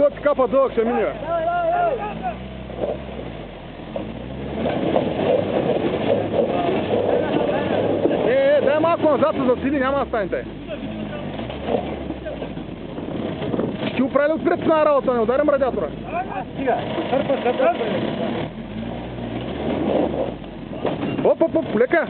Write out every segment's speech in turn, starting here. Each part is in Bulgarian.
той пикапа дълъг ще мине. Дай малко назад се засили, няма да станете. Ще оправи ли отпред на работа, не ударим радиатора. Оп, лека.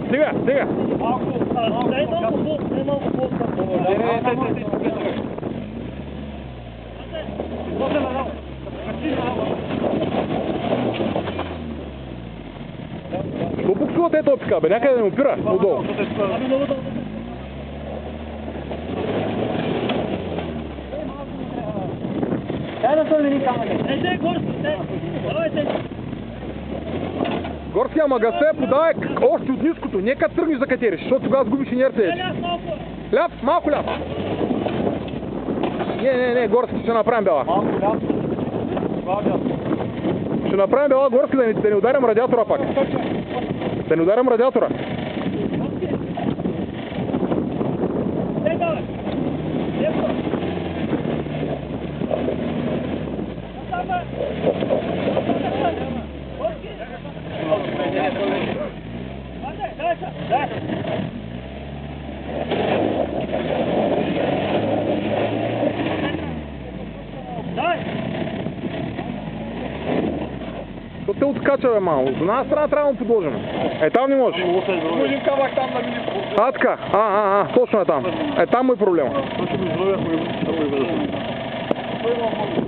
Стига. Дай малко по. Какво буксувате този пикап, бе? Някъде да не опира отдолу. Дай да се умени камъни. Горски, ама гасе подавай още от ниското, нека тръгнеш да катериш, защото тогава сгубиш инерция. Ляв, малко ляв. Не, Горски, ще направим бела. Малко ляв. Ще направим бела, Горски, да не ударим радиатора пак. Да не ударим радиатора. То те откача, бе, мамо. От една страна трябва да му подложим. Там не можеш. Можем камък там да мине. Така. Точно е там. Там му е проблема. Точно ми здравя, ако го